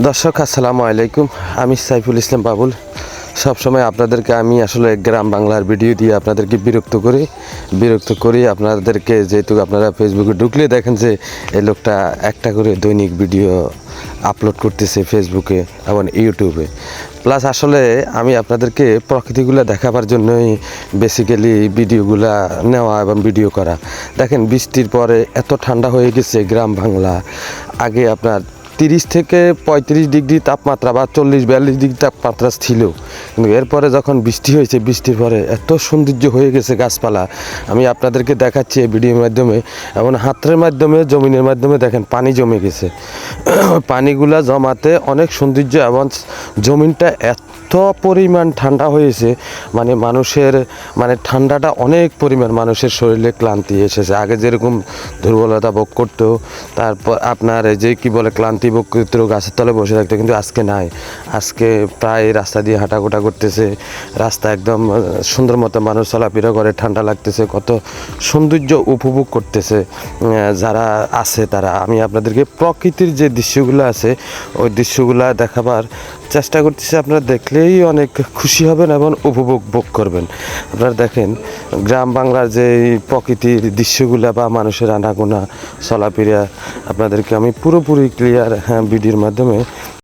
দর্শক আসসালামু আলাইকুম। আমি সাইফুল ইসলাম বাবুল। সবসময় আপনাদেরকে আমি আসলে গ্রাম বাংলার ভিডিও দিয়ে আপনাদেরকে বিরক্ত করি আপনাদেরকে, যেহেতু আপনারা ফেসবুকে ঢুকলে দেখেন যে এই লোকটা একটা করে দৈনিক ভিডিও আপলোড করতেছে ফেসবুকে এবং ইউটিউবে। প্লাস আসলে আমি আপনাদেরকে প্রকৃতিগুলো দেখাবার জন্যই বেসিক্যালি ভিডিওগুলা নেওয়া এবং ভিডিও করা। দেখেন বৃষ্টির পরে এত ঠান্ডা হয়ে গেছে গ্রাম বাংলা। আগে আপনার 30 থেকে 35 ডিগ্রি তাপমাত্রা বা 40-42 ডিগ্রি তাপমাত্রা ছিল, কিন্তু এরপরে যখন বৃষ্টি হয়েছে, বৃষ্টির পরে এত সৌন্দর্য হয়ে গেছে গাছপালা। আমি আপনাদেরকে দেখাচ্ছি এই ভিডিওর মাধ্যমে এবং হাতের মাধ্যমে, জমিনের মাধ্যমে। দেখেন পানি জমে গেছে, পানিগুলা জমাতে অনেক সৌন্দর্য এবং জমিনটা এত পরিমাণ ঠান্ডা হয়েছে, মানুষের ঠান্ডাটা অনেক পরিমাণ মানুষের শরীরে ক্লান্তি এসেছে। আগে যেরকম দুর্বলতা ভোগ করতো, তারপর আপনার যে কি বলে ক্লান্তি ভোগ করতে গাছের তলে বসে থাকতো, কিন্তু আজকে নাই। আজকে প্রায় রাস্তা দিয়ে হাঁটাগোটা করতেছে, রাস্তা একদম সুন্দর মতো মানুষ চলাফেরা করে, ঠান্ডা লাগতেছে, কত সৌন্দর্য উপভোগ করতেছে যারা আছে তারা। আমি আপনাদেরকে প্রকৃতির যে দৃশ্যগুলো আছে ওই দৃশ্যগুলো দেখাবার চেষ্টা করতেছি। আপনারা দেখলেই অনেক খুশি হবেন এবং উপভোগ করবেন। আপনারা দেখেন গ্রাম বাংলার যে প্রকৃতির দৃশ্যগুলো বা মানুষের আনাগোনা চলাফেরা আপনাদেরকে আমি পুরোপুরি ক্লিয়ার ভিডিওর মাধ্যমে